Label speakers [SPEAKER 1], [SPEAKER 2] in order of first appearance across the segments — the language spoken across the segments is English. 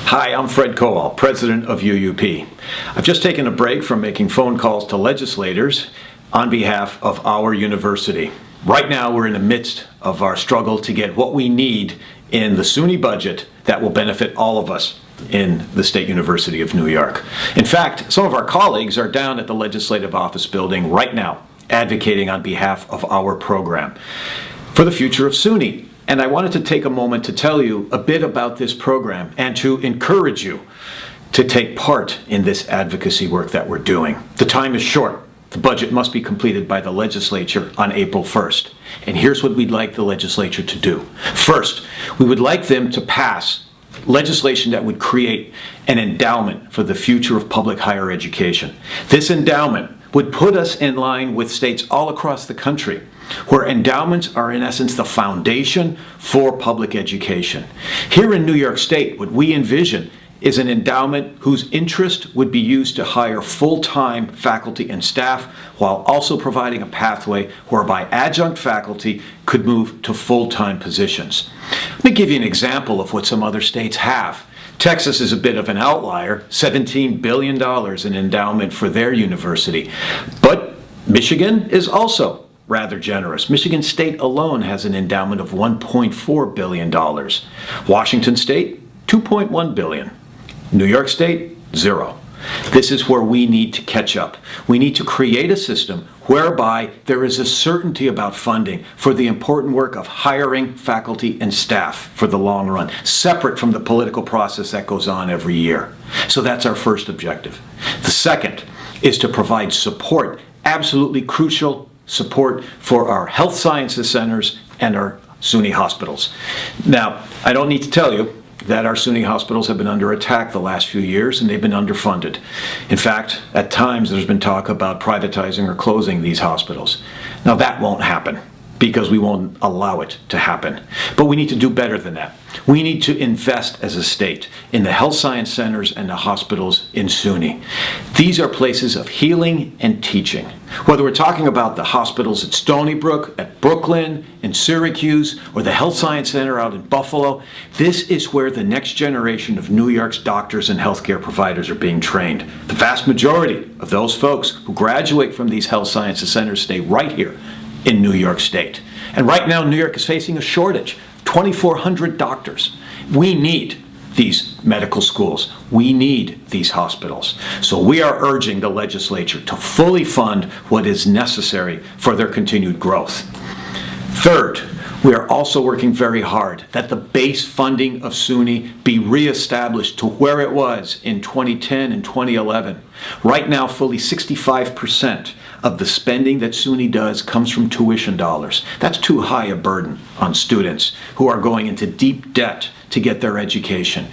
[SPEAKER 1] Hi, I'm Fred Kowal, President of UUP. I've just taken a break from making phone calls to legislators on behalf of our university. Right now, we're in the midst of our struggle to get what we need in the SUNY budget that will benefit all of us in the State University of New York. In fact, some of our colleagues are down at the Legislative Office building right now, advocating on behalf of our program for the future of SUNY. And I wanted to take a moment to tell you a bit about this program and to encourage you to take part in this advocacy work that we're doing. The time is short. The budget must be completed by the legislature on April 1st. And here's what we'd like the legislature to do. First, we would like them to pass legislation that would create an endowment for the future of public higher education. This endowment would put us in line with states all across the country where endowments are in essence the foundation for public education. Here in New York State, what we envision is an endowment whose interest would be used to hire full-time faculty and staff while also providing a pathway whereby adjunct faculty could move to full-time positions. Let me give you an example of what some other states have. Texas is a bit of an outlier, $17 billion in endowment for their university. But Michigan is also rather generous. Michigan State alone has an endowment of $1.4 billion. Washington State, $2.1 billion. New York State, $0. This is where we need to catch up. We need to create a system whereby there is a certainty about funding for the important work of hiring faculty and staff for the long run, separate from the political process that goes on every year. So that's our first objective. The second is to provide support, absolutely crucial support for our health sciences centers and our SUNY hospitals. Now, I don't need to tell you that our SUNY hospitals have been under attack the last few years and they've been underfunded. In fact, at times there's been talk about privatizing or closing these hospitals. Now that won't happen because we won't allow it to happen. But we need to do better than that. We need to invest as a state in the health science centers and the hospitals in SUNY. These are places of healing and teaching. Whether we're talking about the hospitals at Stony Brook, at Brooklyn, in Syracuse, or the Health Science Center out in Buffalo, this is where the next generation of New York's doctors and healthcare providers are being trained. The vast majority of those folks who graduate from these health sciences centers stay right here in New York State. And right now, New York is facing a shortage, 2,400 doctors. We need these medical schools. We need these hospitals. So we are urging the legislature to fully fund what is necessary for their continued growth. Third, we are also working very hard that the base funding of SUNY be reestablished to where it was in 2010 and 2011. Right now, fully 65% of the spending that SUNY does comes from tuition dollars. That's too high a burden on students who are going into deep debt to get their education.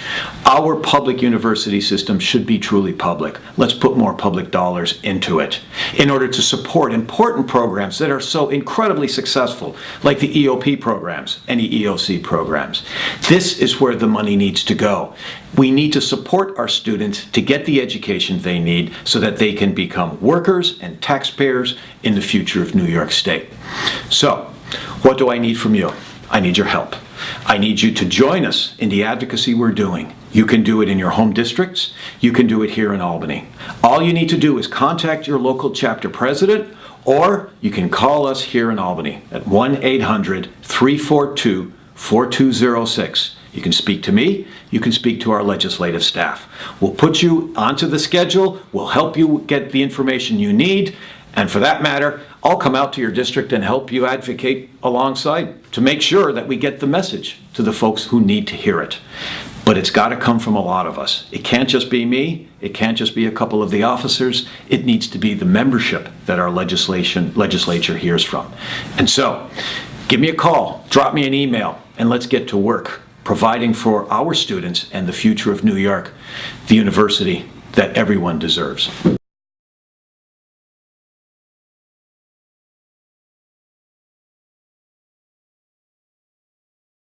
[SPEAKER 1] Our public university system should be truly public. Let's put more public dollars into it in order to support important programs that are so incredibly successful, like the EOP programs and the EOC programs. This is where the money needs to go. We need to support our students to get the education they need so that they can become workers and taxpayers in the future of New York State. So, what do I need from you? I need your help. I need you to join us in the advocacy we're doing. You can do it in your home districts. You can do it here in Albany. All you need to do is contact your local chapter president, or you can call us here in Albany at 1-800-342-4206. You can speak to me. You can speak to our legislative staff. We'll put you onto the schedule. We'll help you get the information you need. And for that matter, I'll come out to your district and help you advocate alongside to make sure that we get the message to the folks who need to hear it. But it's got to come from a lot of us. It can't just be me. It can't just be a couple of the officers. It needs to be the membership that our legislature hears from. And so, give me a call, drop me an email, and let's get to work providing for our students and the future of New York, the university that everyone deserves.